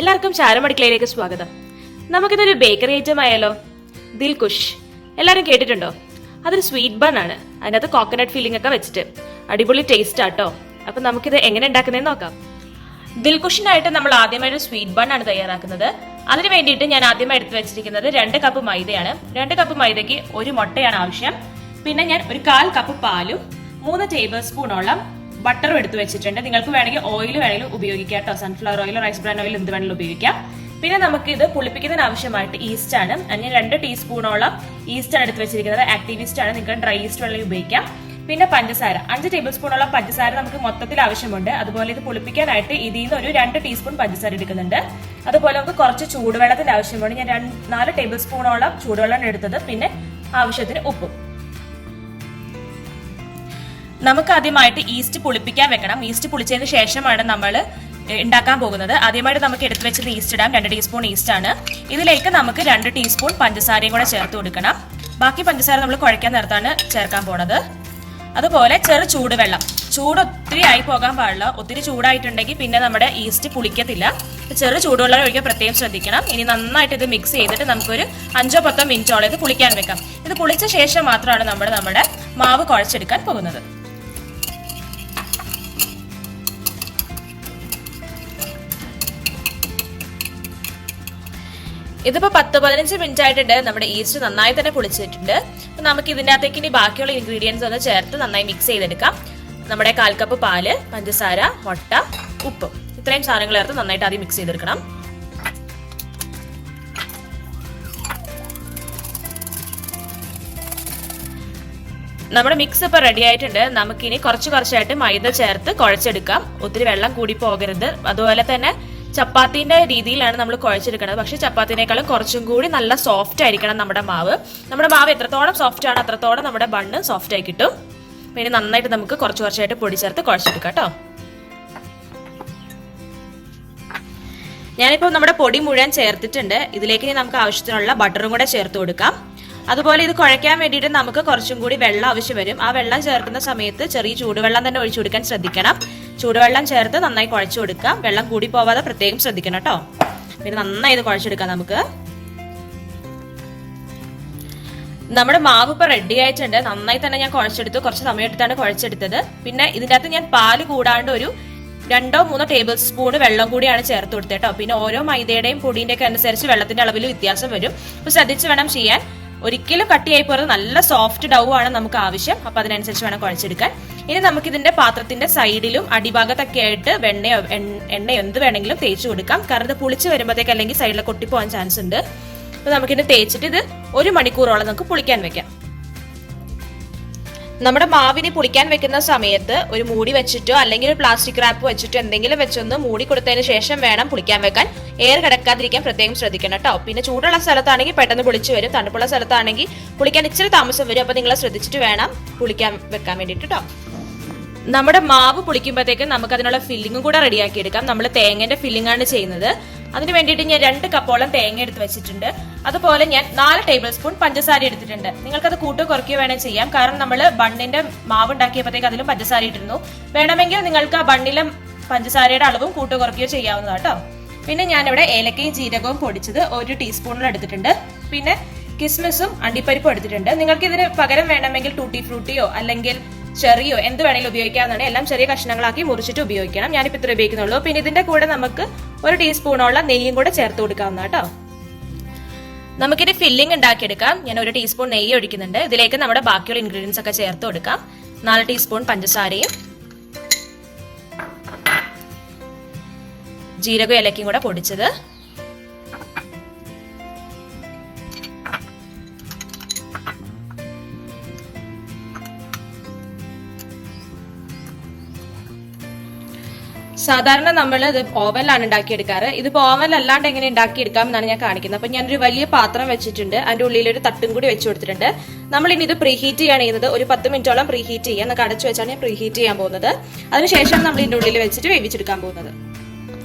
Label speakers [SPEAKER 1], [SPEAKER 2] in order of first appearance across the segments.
[SPEAKER 1] എല്ലാവർക്കും ചാരം അടുക്കളയിലേക്ക് സ്വാഗതം. നമുക്കിതൊരു ബേക്കറി ഐറ്റം ആയാലോ? ദിൽകുഷ് എല്ലാവരും കേട്ടിട്ടുണ്ടോ? അതൊരു സ്വീറ്റ് ബൺ ആണ്. അതിനകത്ത് കോക്കനട്ട് ഫീലിംഗ് ഒക്കെ വെച്ചിട്ട് അടിപൊളി ടേസ്റ്റ് ആട്ടോ. അപ്പൊ നമുക്കിത് എങ്ങനെ ഉണ്ടാക്കുന്നതെന്ന് നോക്കാം. ദിൽകുഷിനായിട്ട് നമ്മൾ ആദ്യമായിട്ട് സ്വീറ്റ് ബൺ ആണ് തയ്യാറാക്കുന്നത്. അതിന് വേണ്ടിയിട്ട് ഞാൻ ആദ്യമായി എടുത്തു വെച്ചിരിക്കുന്നത് 2 കപ്പ് മൈദയാണ്. 2 കപ്പ് മൈദയ്ക്ക് 1 മുട്ടയാണ് ആവശ്യം. പിന്നെ ഞാൻ ഒരു 1/4 കപ്പ് പാലും 3 ടേബിൾ സ്പൂണോളം ബട്ടറും എടുത്തു വെച്ചിട്ടുണ്ട്. നിങ്ങൾക്ക് വേണമെങ്കിൽ ഓയിൽ വേണമെങ്കിലും ഉപയോഗിക്കാം കേട്ടോ. Sunflower oil, rice bran oil എന്ത് വേണമെങ്കിലും ഉപയോഗിക്കാം. പിന്നെ നമുക്ക് ഇത് പുളിപ്പിക്കുന്നതിന് ആവശ്യമായിട്ട് ഈസ്റ്റ് ആണ്. ഞാൻ 2 ടീസ്പൂണോളം ഈസ്റ്റ് ആണ് എടുത്ത് വെച്ചിരിക്കുന്നത്. ആക്റ്റീവ് ഈസ്റ്റ് ആണ്, നിങ്ങൾക്ക് ഡ്രൈ ഈസ്റ്റ് വേണമെങ്കിൽ ഉപയോഗിക്കാം. പിന്നെ പഞ്ചസാര 5 ടേബിൾ സ്പൂണോളം പഞ്ചസാര നമുക്ക് മൊത്തത്തിൽ ആവശ്യമുണ്ട്. അതുപോലെ ഇത് പുളിപ്പിക്കാനായിട്ട് ഇതിൽ നിന്ന് ഒരു 2 ടീസ്പൂൺ പഞ്ചസാര എടുക്കുന്നുണ്ട്. അതുപോലെ നമുക്ക് കുറച്ച് ചൂടുവെള്ളത്തിന്റെ ആവശ്യമുണ്ട്. ഞാൻ 4 ടേബിൾ സ്പൂണോളം ചൂടുവെള്ളം എടുത്തത്. പിന്നെ ആവശ്യത്തിന് ഉപ്പും. നമുക്ക് ആദ്യമായിട്ട് ഈസ്റ്റ് പുളിപ്പിക്കാൻ വെക്കണം. ഈസ്റ്റ് പുളിച്ചതിന് ശേഷമാണ് നമ്മൾ ഉണ്ടാക്കാൻ പോകുന്നത്. ആദ്യമായിട്ട് നമുക്ക് എടുത്തു വെച്ചത് ഈസ്റ്റ് ഇടാം. 2 ടീസ്പൂൺ ഈസ്റ്റ് ആണ്. ഇതിലേക്ക് നമുക്ക് 2 ടീസ്പൂൺ പഞ്ചസാരയും കൂടെ ചേർത്ത് കൊടുക്കണം. ബാക്കി പഞ്ചസാര നമ്മൾ കുഴയ്ക്കാൻ നേരത്താണ് ചേർക്കാൻ പോണത്. അതുപോലെ ചെറു ചൂടുവെള്ളം. ചൂട് ഒത്തിരി ആയി പോകാൻ പാടില്ല. ഒത്തിരി ചൂടായിട്ടുണ്ടെങ്കിൽ പിന്നെ നമ്മുടെ ഈസ്റ്റ് പുളിക്കത്തില്ല. ചെറു ചൂടുവെള്ളം ഒഴിക്കാൻ പ്രത്യേകം ശ്രദ്ധിക്കണം. ഇനി നന്നായിട്ട് ഇത് മിക്സ് ചെയ്തിട്ട് നമുക്കൊരു 5-10 മിനിറ്റോളം ഇത് പുളിക്കാൻ വെക്കാം. ഇത് പുളിച്ച ശേഷം മാത്രമാണ് നമ്മുടെ മാവ് കുഴച്ചെടുക്കാൻ പോകുന്നത്. ഇതിപ്പോ 10-15 മിനിറ്റ് ആയിട്ടുണ്ട്. നമ്മുടെ ഈസ്റ്റ് നന്നായി തന്നെ പുളിച്ചിട്ടുണ്ട്. അപ്പൊ നമുക്ക് ഇതിന്റെ അകത്തേക്ക് ഇനി ബാക്കിയുള്ള ഇൻഗ്രീഡിയൻസ് ഒന്ന് ചേർത്ത് നന്നായി മിക്സ് ചെയ്തെടുക്കാം. നമ്മുടെ 1/4 കപ്പ് പാല്, പഞ്ചസാര, മുട്ട, ഉപ്പ്, ഇത്രയും സാധനങ്ങൾ ചേർത്ത് നന്നായിട്ട് ആദ്യം മിക്സ് ചെയ്തെടുക്കണം. നമ്മുടെ മിക്സ് ഇപ്പൊ റെഡി ആയിട്ടുണ്ട്. നമുക്കിനി കുറച്ചായിട്ട് മൈദ ചേർത്ത് കുഴച്ചെടുക്കാം. ഒത്തിരി വെള്ളം കൂടി പോകരുത്. അതുപോലെ തന്നെ ചപ്പാത്തിന്റെ രീതിയിലാണ് നമ്മൾ കുഴച്ചെടുക്കുന്നത്. പക്ഷെ ചപ്പാത്തിനേക്കാളും കുറച്ചും കൂടി നല്ല സോഫ്റ്റ് ആയിരിക്കണം നമ്മുടെ മാവ്. നമ്മുടെ മാവ് എത്രത്തോളം സോഫ്റ്റ് ആണ് അത്രത്തോളം നമ്മുടെ ബണ്ണ് സോഫ്റ്റ് ആയി കിട്ടും. പിന്നെ നന്നായിട്ട് നമുക്ക് കുറച്ചായിട്ട് പൊടി ചേർത്ത് കുഴച്ചെടുക്കാം കേട്ടോ. ഞാനിപ്പോൾ നമ്മുടെ പൊടി മുഴുവൻ ചേർത്തിട്ടുണ്ട്. ഇതിലേക്ക് നമുക്ക് ആവശ്യത്തിനുള്ള ബട്ടറും കൂടെ ചേർത്ത് കൊടുക്കാം. അതുപോലെ ഇത് കുഴയ്ക്കാൻ വേണ്ടിയിട്ട് നമുക്ക് കുറച്ചും കൂടി വെള്ളം ആവശ്യം വരും. ആ വെള്ളം ചേർക്കുന്ന സമയത്ത് ചെറിയ ചൂടുവെള്ളം തന്നെ ഒഴിച്ചു കൊടുക്കാൻ ശ്രദ്ധിക്കണം. ചൂടുവെള്ളം ചേർത്ത് നന്നായി കുഴച്ചു കൊടുക്കാം. വെള്ളം കൂടി പോവാതെ പ്രത്യേകം ശ്രദ്ധിക്കണം കേട്ടോ. പിന്നെ നന്നായി ഇത് കുഴച്ചെടുക്കാം നമുക്ക്. നമ്മുടെ മാവ് ഇപ്പൊ റെഡി ആയിട്ടുണ്ട്. നന്നായി തന്നെ ഞാൻ കുഴച്ചെടുത്തു. കുറച്ച് സമയം എടുത്താണ് കുഴച്ചെടുത്തത്. പിന്നെ ഇതിന്റെ അകത്ത് ഞാൻ പാല് കൂടാണ്ട് ഒരു 2-3 ടേബിൾ സ്പൂൺ വെള്ളം കൂടിയാണ് ചേർത്ത് കൊടുത്തത് കേട്ടോ. പിന്നെ ഓരോ മൈദയുടെയും പൊടിന്റെ ഒക്കെ അനുസരിച്ച് വെള്ളത്തിന്റെ അളവിൽ വ്യത്യാസം വരും. അപ്പൊ ശ്രദ്ധിച്ച് വേണം ചെയ്യാൻ. ഒരിക്കലും കട്ടിയായി പോയത് നല്ല സോഫ്റ്റ് ഡൗ ആണ് നമുക്ക് ആവശ്യം. അപ്പൊ അതിനനുസരിച്ച് വേണം കുഴച്ചെടുക്കാൻ. ഇനി നമുക്ക് ഇതിന്റെ പാത്രത്തിന്റെ സൈഡിലും അടിഭാഗത്തൊക്കെ ആയിട്ട് എണ്ണയോ എന്ത് വേണമെങ്കിലും തേച്ച് കൊടുക്കാം. കാരണം ഇത് പുളിച്ച് വരുമ്പോഴത്തേക്ക് അല്ലെങ്കിൽ സൈഡിലൊക്കെ ഒട്ടിപ്പോവാൻ ചാൻസ് ഉണ്ട്. അപ്പൊ നമുക്കിത് തേച്ചിട്ട് ഇത് 1 മണിക്കൂറോളം നമുക്ക് പുളിക്കാൻ വെക്കാം. നമ്മുടെ മാവിന് പുളിക്കാൻ വെക്കുന്ന സമയത്ത് ഒരു മൂടി വെച്ചിട്ടോ അല്ലെങ്കിൽ ഒരു പ്ലാസ്റ്റിക് റാപ്പ് വെച്ചിട്ടോ എന്തെങ്കിലും വെച്ചൊന്ന് മൂടി കൊടുത്തതിന് ശേഷം വേണം പുളിക്കാൻ വെക്കാൻ. എയർ കിടക്കാതിരിക്കാൻ പ്രത്യേകം ശ്രദ്ധിക്കണം കേട്ടോ. പിന്നെ ചൂടുള്ള സ്ഥലത്താണെങ്കിൽ പെട്ടെന്ന് പുളിച്ച് വരും. തണുപ്പുള്ള സ്ഥലത്താണെങ്കിൽ പുളിക്കാൻ ഇച്ചിരി താമസം വരും. അപ്പൊ നിങ്ങൾ ശ്രദ്ധിച്ചിട്ട് വേണം പുളിക്കാൻ വെക്കാൻ വേണ്ടിട്ട് കേട്ടോ. നമ്മുടെ മാവ് പുളിക്കുമ്പോഴത്തേക്ക് നമുക്ക് അതിനുള്ള ഫില്ലിങ്ങും കൂടെ റെഡിയാക്കി എടുക്കാം. നമ്മൾ തേങ്ങന്റെ ഫില്ലിംഗ് ആണ് ചെയ്യുന്നത്. അതിന് വേണ്ടിയിട്ട് ഞാൻ 2 കപ്പോളം തേങ്ങ എടുത്ത് വെച്ചിട്ടുണ്ട്. അതുപോലെ ഞാൻ 4 ടേബിൾ സ്പൂൺ പഞ്ചസാര എടുത്തിട്ടുണ്ട്. നിങ്ങൾക്കത് കൂട്ടോ കുറയ്ക്കുകയോ വേണമെങ്കിൽ ചെയ്യാം. കാരണം നമ്മൾ ബണ്ണിന്റെ മാവ് ഉണ്ടാക്കിയപ്പോഴത്തേക്ക് അതിലും പഞ്ചസാര ഇട്ടിരുന്നു. വേണമെങ്കിൽ നിങ്ങൾക്ക് ആ ബണ്ണിലെ പഞ്ചസാരയുടെ അളവും കൂട്ടോ കുറയ്ക്കുകയോ ചെയ്യാവുന്നതാണ് കേട്ടോ. പിന്നെ ഞാനിവിടെ ഏലക്കയും ജീരകവും പൊടിച്ചത് 1 ടീസ്പൂണിൽ എടുത്തിട്ടുണ്ട്. പിന്നെ കിസ്മിസും അണ്ടിപ്പരിപ്പും എടുത്തിട്ടുണ്ട്. നിങ്ങൾക്ക് ഇതിന് പകരം വേണമെങ്കിൽ ടൂട്ടി ഫ്രൂട്ടിയോ അല്ലെങ്കിൽ ചെറിയോ എന്ത് വേണമെങ്കിലും ഉപയോഗിക്കാവുന്നതാണ്. എല്ലാം ചെറിയ കഷ്ണങ്ങളാക്കി മുറിച്ചിട്ട് ഉപയോഗിക്കണം. ഞാനിപ്പോൾ ഇത്ര ഉപയോഗിക്കുന്നുള്ളൂ. പിന്നെ ഇതിന്റെ കൂടെ നമുക്ക് 1 ടീസ്പൂണോളം നെയ്യും കൂടെ ചേർത്ത് കൊടുക്കാവുന്ന കേട്ടോ. നമുക്കിത് ഫില്ലിംഗ് ഉണ്ടാക്കിയെടുക്കാം. ഞാൻ 1 ടീസ്പൂൺ നെയ്യ് ഒഴിക്കുന്നുണ്ട്. ഇതിലേക്ക് നമ്മുടെ ബാക്കിയുള്ള ഇൻഗ്രീഡിയൻസ് ഒക്കെ ചേർത്ത് കൊടുക്കാം. 4 ടീസ്പൂൺ പഞ്ചസാരയും ജീരകം ഏലക്കയും കൂടെ പൊടിച്ചത്, സാധാരണ നമ്മൾ ഇത് ഓവനിലാണ് ഉണ്ടാക്കിയെടുക്കാറ്. ഇതിപ്പോ ഓവൻ അല്ലാണ്ട് എങ്ങനെ ഉണ്ടാക്കിയെടുക്കാം എന്നാണ് ഞാൻ കാണിക്കുന്നത്. അപ്പൊ ഞാനൊരു വലിയ പാത്രം വെച്ചിട്ടുണ്ട്. അതിന്റെ ഉള്ളിൽ ഒരു തട്ടും കൂടി വെച്ചു കൊടുത്തിട്ടുണ്ട്. നമ്മൾ ഇനി ഇത് പ്രീഹീറ്റ് ചെയ്യാണ് ചെയ്യുന്നത്. ഒരു 10 മിനിറ്റോളം പ്രീഹീറ്റ് ചെയ്യാം. നമുക്ക് അടച്ചു വെച്ചാണ് ഞാൻ പ്രീഹീറ്റ് ചെയ്യാൻ പോകുന്നത്. അതിനുശേഷം നമ്മൾ ഇതിന്റെ ഉള്ളിൽ വെച്ചിട്ട് വേവിച്ചെടുക്കാൻ പോകുന്നത്.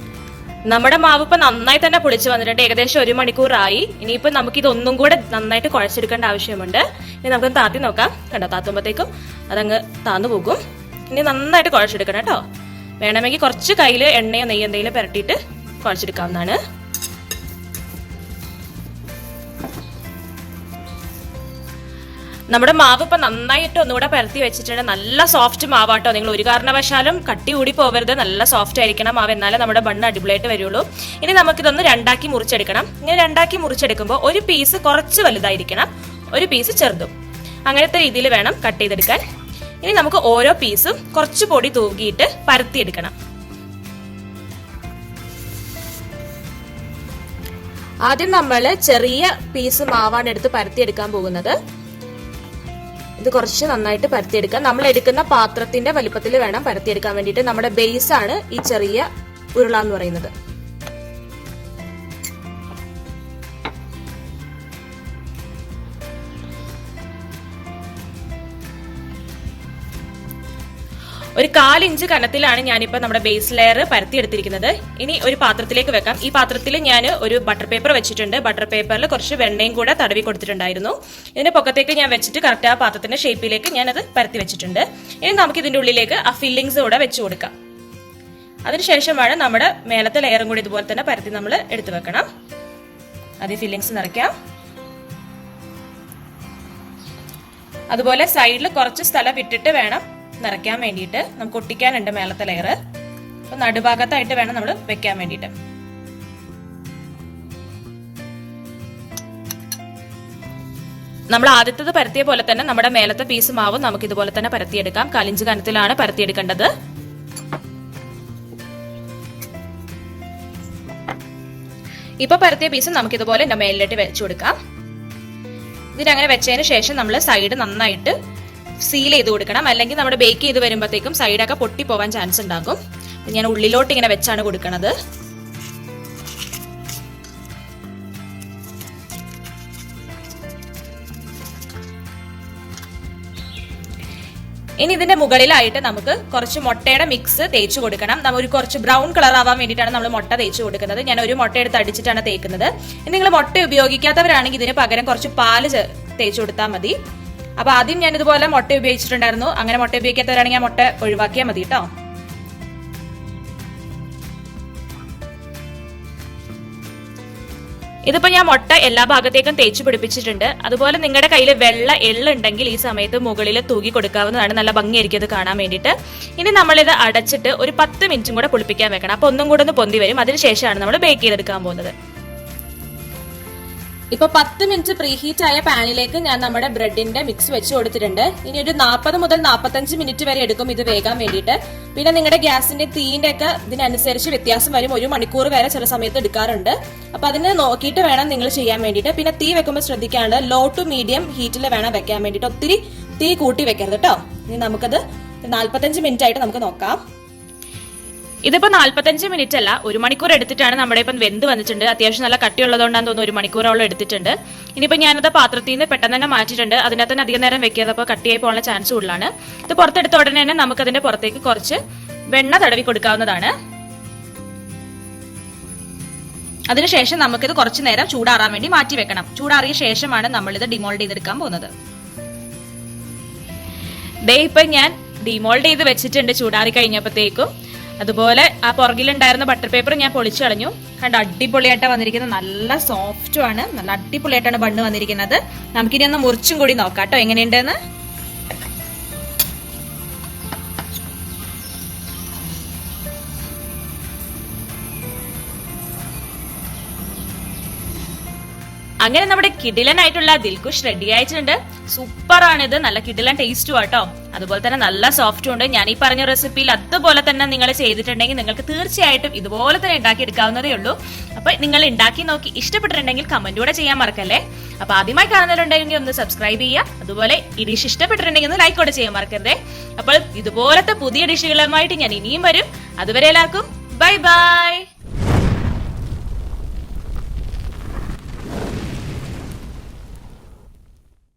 [SPEAKER 1] നമ്മുടെ മാവ് ഇപ്പൊ നന്നായി തന്നെ പൊളിച്ച് വന്നിട്ടുണ്ട്. ഏകദേശം 1 മണിക്കൂറായി. ഇനിയിപ്പോ നമുക്ക് ഇതൊന്നും കൂടെ നന്നായിട്ട് കുഴച്ചെടുക്കേണ്ട ആവശ്യമുണ്ട്. ഇനി നമുക്ക് താത്തി നോക്കാം. കണ്ടോ, താത്തുമ്പോഴത്തേക്കും അതങ്ങ് താന്നു പോകും. ഇനി നന്നായിട്ട് കുഴച്ചെടുക്കണം കേട്ടോ. വേണമെങ്കിൽ കുറച്ച് കയ്യിൽ എണ്ണയോ നെയ്യോ എന്തെങ്കിലും പുരട്ടിയിട്ട് കുഴച്ചെടുക്കാവുന്നതാണ്. നമ്മുടെ മാവ് ഇപ്പൊ നന്നായിട്ട് ഒന്നുകൂടെ പരത്തി വെച്ചിട്ടുണ്ട്. നല്ല സോഫ്റ്റ് മാവാട്ടോ. നിങ്ങൾ ഒരു കാരണവശാലും കട്ടി കൂടി പോകരുത്. നല്ല സോഫ്റ്റ് ആയിരിക്കണം മാവ്, എന്നാലേ നമ്മുടെ ബണ്ണ് അടിപൊളിയായിട്ട് വരുള്ളൂ. ഇനി നമുക്കിതൊന്ന് രണ്ടാക്കി മുറിച്ചെടുക്കണം. ഇങ്ങനെ രണ്ടാക്കി മുറിച്ചെടുക്കുമ്പോൾ ഒരു പീസ് കുറച്ച് വലുതായിരിക്കണം, ഒരു പീസ് ചെറുതും. അങ്ങനത്തെ രീതിയിൽ വേണം കട്ട് ചെയ്തെടുക്കാൻ. ഇനി നമുക്ക് ഓരോ പീസും കുറച്ച് പൊടി തൂകിയിട്ട് പരത്തിയെടുക്കണം. ആദ്യം നമ്മൾ ചെറിയ പീസ് മാവാണ് എടുത്ത് പരത്തിയെടുക്കാൻ പോകുന്നത്. ഇത് കുറച്ച് നന്നായിട്ട് പരത്തിയെടുക്കാം. നമ്മൾ എടുക്കുന്ന പാത്രത്തിന്റെ വലുപ്പത്തിൽ വേണം പരത്തിയെടുക്കാൻ വേണ്ടിയിട്ട്. നമ്മുടെ ബേസ് ആണ് ഈ ചെറിയ ഉരുള എന്ന് പറയുന്നത്. ഒരു 1/4 ഇഞ്ച് കനത്തിലാണ് ഞാനിപ്പോ നമ്മുടെ ബേസ് ലെയർ പരത്തിയെടുത്തിരിക്കുന്നത്. ഇനി ഒരു പാത്രത്തിലേക്ക് വെക്കാം. ഈ പാത്രത്തിൽ ഞാൻ ഒരു ബട്ടർ പേപ്പർ വെച്ചിട്ടുണ്ട്. ബട്ടർ പേപ്പറിൽ കുറച്ച് വെണ്ണയും കൂടെ തടവി കൊടുത്തിട്ടുണ്ടായിരുന്നു. ഇതിന്റെ പൊക്കത്തേക്ക് ഞാൻ വെച്ചിട്ട് കറക്റ്റ് ആ പാത്രത്തിന്റെ ഷേപ്പിലേക്ക് ഞാനത് പരത്തി വെച്ചിട്ടുണ്ട്. ഇനി നമുക്ക് ഇതിന്റെ ഉള്ളിലേക്ക് ആ ഫില്ലിങ്സ് കൂടെ വെച്ച് കൊടുക്കാം. അതിനുശേഷമാണ് നമ്മുടെ മേലത്തെ ലെയറും കൂടി ഇതുപോലെ തന്നെ പരത്തി നമ്മൾ എടുത്തു വെക്കണം. ആദ്യം ഫില്ലിങ്സ് നിറയ്ക്കാം. അതുപോലെ സൈഡിൽ കുറച്ച് സ്ഥലം വിട്ടിട്ട് വേണം നിറയ്ക്കാൻ വേണ്ടിയിട്ട്. നമുക്ക് ഒട്ടിക്കാനുണ്ട് മേലത്തെ ലെയർ. അപ്പൊ നടുഭാഗത്തായിട്ട് വേണം നമ്മൾ വെക്കാൻ വേണ്ടിയിട്ട്. നമ്മൾ ആദ്യത്തത് പരത്തിയ പോലെ തന്നെ നമ്മുടെ മേലത്തെ പീസ് മാവും നമുക്ക് ഇതുപോലെ തന്നെ പരത്തിയെടുക്കാം. 1/4 ഇഞ്ച് കനത്തിലാണ് പരത്തിയെടുക്കേണ്ടത്. ഇപ്പൊ പരത്തിയ പീസ് നമുക്ക് ഇതുപോലെ എന്റെ മേലിലേക്ക് വെച്ചു കൊടുക്കാം. ഇതിനങ്ങനെ വെച്ചതിന് ശേഷം നമ്മൾ സൈഡ് നന്നായിട്ട് സീൽ ചെയ്ത് കൊടുക്കണം. അല്ലെങ്കിൽ നമ്മുടെ ബേക്ക് ചെയ്ത് വരുമ്പോഴത്തേക്കും സൈഡൊക്കെ പൊട്ടിപ്പോവാൻ ചാൻസ് ഉണ്ടാകും. ഞാൻ ഉള്ളിലോട്ട് ഇങ്ങനെ വെച്ചാണ് കൊടുക്കുന്നത്. ഇനി ഇതിന്റെ മുകളിലായിട്ട് നമുക്ക് കുറച്ച് മുട്ടയുടെ മിക്സ് തേച്ച് കൊടുക്കണം. നമ്മൾ കുറച്ച് ബ്രൗൺ കളർ ആവാൻ വേണ്ടിയിട്ടാണ് നമ്മൾ മുട്ട തേച്ച് കൊടുക്കുന്നത്. ഞാൻ ഒരു മുട്ട എടുത്ത് അടിച്ചിട്ടാണ് തേക്കുന്നത്. ഇനി നിങ്ങൾ മുട്ട ഉപയോഗിക്കാത്തവരാണെങ്കിൽ ഇതിന് പകരം കുറച്ച് പാല് തേച്ച് കൊടുത്താൽ മതി. അപ്പൊ ആദ്യം ഞാൻ ഇതുപോലെ മുട്ട ഉപയോഗിച്ചിട്ടുണ്ടായിരുന്നു. അങ്ങനെ മുട്ട ഉപയോഗിക്കാത്തവരാണെങ്കിൽ മുട്ട ഒഴിവാക്കിയാൽ മതി കേട്ടോ. ഇതിപ്പോ ഞാൻ മുട്ട എല്ലാ ഭാഗത്തേക്കും തേച്ച് പിടിപ്പിച്ചിട്ടുണ്ട്. അതുപോലെ നിങ്ങളുടെ കയ്യിൽ വെള്ള എള്ളുണ്ടെങ്കിൽ ഈ സമയത്ത് മുകളിൽ തൂക്കി കൊടുക്കാവുന്നതാണ്. നല്ല ഭംഗിയായിരിക്കും അത് കാണാൻ വേണ്ടിയിട്ട്. ഇനി നമ്മളിത് അടച്ചിട്ട് ഒരു 10 മിനിറ്റും കൂടെ പുളിപ്പിക്കാൻ വെക്കണം. അപ്പൊ ഒന്നും കൂടെ ഒന്ന് പൊന്തി വരും. അതിനുശേഷമാണ് നമ്മൾ ബേക്ക് ചെയ്തെടുക്കാൻ പോകുന്നത്. ഇപ്പൊ 10 മിനിറ്റ് പ്രീഹീറ്റ് ആയ പാനിലേക്ക് ഞാൻ നമ്മുടെ ബ്രെഡിന്റെ മിക്സ് വെച്ച് കൊടുത്തിട്ടുണ്ട്. ഇനി ഒരു 40 മുതൽ 45 മിനിറ്റ് വരെ എടുക്കും ഇത് വേകാൻ വേണ്ടിയിട്ട്. പിന്നെ നിങ്ങളുടെ ഗ്യാസിന്റെ തീന്റെ ഒക്കെ ഇതിനനുസരിച്ച് വ്യത്യാസം വരും. 1 മണിക്കൂർ വരെ ചില സമയത്ത് എടുക്കാറുണ്ട്. അപ്പൊ അതിന് നോക്കിയിട്ട് വേണം നിങ്ങൾ ചെയ്യാൻ വേണ്ടിയിട്ട്. പിന്നെ തീ വെക്കുമ്പോൾ ശ്രദ്ധിക്കാണ്ട് ലോ ടു മീഡിയം ഹീറ്റിൽ വേണം വെക്കാൻ വേണ്ടിയിട്ട്. ഒത്തിരി തീ കൂട്ടി വെക്കരുത് കേട്ടോ. ഇനി നമുക്കത് 45 മിനിറ്റ് ആയിട്ട് നമുക്ക് നോക്കാം. ഇതിപ്പോ 45 മിനിറ്റ് അല്ല, 1 മണിക്കൂർ എടുത്തിട്ടാണ് നമ്മുടെ ഇപ്പം വെന്ത് വന്നിട്ടുണ്ട്. അത്യാവശ്യം നല്ല കട്ടിയുള്ളതുകൊണ്ടാന്ന് തോന്നുന്നു 1 മണിക്കൂറോളം എടുത്തിട്ടുണ്ട്. ഇനിയിപ്പോ ഞാനത് പാത്രത്തിൽ നിന്ന് പെട്ടെന്ന് തന്നെ മാറ്റിയിട്ടുണ്ട്. അതിനകത്ത് തന്നെ അധികം നേരം വെക്കാതപ്പോൾ കട്ടിയായി പോകാനുള്ള ചാൻസ് കൂടുതലാണ്. ഇത് പുറത്തെടുത്ത ഉടനെ തന്നെ നമുക്ക് അതിന്റെ പുറത്തേക്ക് കുറച്ച് വെണ്ണ തടവി കൊടുക്കാവുന്നതാണ്. അതിനുശേഷം നമുക്കിത് കുറച്ചു നേരം ചൂടാറാൻ വേണ്ടി മാറ്റി വെക്കണം. ചൂടാറിയ ശേഷമാണ് നമ്മളിത് ഡിമോൾഡ് ചെയ്തെടുക്കാൻ പോകുന്നത്. ദേ ഇപ്പൊ ഞാൻ ഡിമോൾഡ് ചെയ്ത് വെച്ചിട്ടുണ്ട് ചൂടാറി കഴിഞ്ഞപ്പോഴത്തേക്കും. അതുപോലെ ആ പുറകിലുണ്ടായിരുന്ന ബട്ടർ പേപ്പർ ഞാൻ പൊളിച്ചു കളഞ്ഞു. കണ്ട് അടിപൊളിയായിട്ട് വന്നിരിക്കുന്നത്. നല്ല സോഫ്റ്റും ആണ്. നല്ല അടിപൊളിയായിട്ടാണ് ബണ്ണ് വന്നിരിക്കുന്നത്. നമുക്കിനി ഒന്ന് മുറിച്ചും കൂടി നോക്കാം കേട്ടോ എങ്ങനെയുണ്ടെന്ന്. അങ്ങനെ നമ്മുടെ കിടിലനായിട്ടുള്ള ദിൽകുഷ് റെഡി ആയിട്ടുണ്ട്. സൂപ്പർ ആണിത്. നല്ല കിടിലൻ ടേസ്റ്റും ആട്ടോ. അതുപോലെ തന്നെ നല്ല സോഫ്റ്റും ഉണ്ട്. ഞാൻ ഈ പറഞ്ഞ റെസിപ്പിയിൽ അതുപോലെ തന്നെ നിങ്ങൾ ചെയ്തിട്ടുണ്ടെങ്കിൽ നിങ്ങൾക്ക് തീർച്ചയായിട്ടും ഇതുപോലെ തന്നെ ഉണ്ടാക്കി എടുക്കാവുന്നതേ ഉള്ളൂ. അപ്പൊ നിങ്ങൾ ഉണ്ടാക്കി നോക്കി ഇഷ്ടപ്പെട്ടിട്ടുണ്ടെങ്കിൽ കമന്റ് കൂടെ ചെയ്യാൻ മറക്കല്ലേ. അപ്പൊ ആദ്യമായി കാണുന്നവരുണ്ടെങ്കിൽ ഒന്ന് സബ്സ്ക്രൈബ് ചെയ്യുക. അതുപോലെ ഈ ഡിഷ് ഇഷ്ടപ്പെട്ടിട്ടുണ്ടെങ്കിൽ ഒന്ന് ലൈക്ക് കൂടെ ചെയ്യാൻ മറക്കരുതേ. അപ്പോൾ ഇതുപോലത്തെ പുതിയ ഡിഷുകളുമായിട്ട് ഞാൻ ഇനിയും വരും. അതുവരെ എല്ലാവർക്കും ബൈ ബൈ.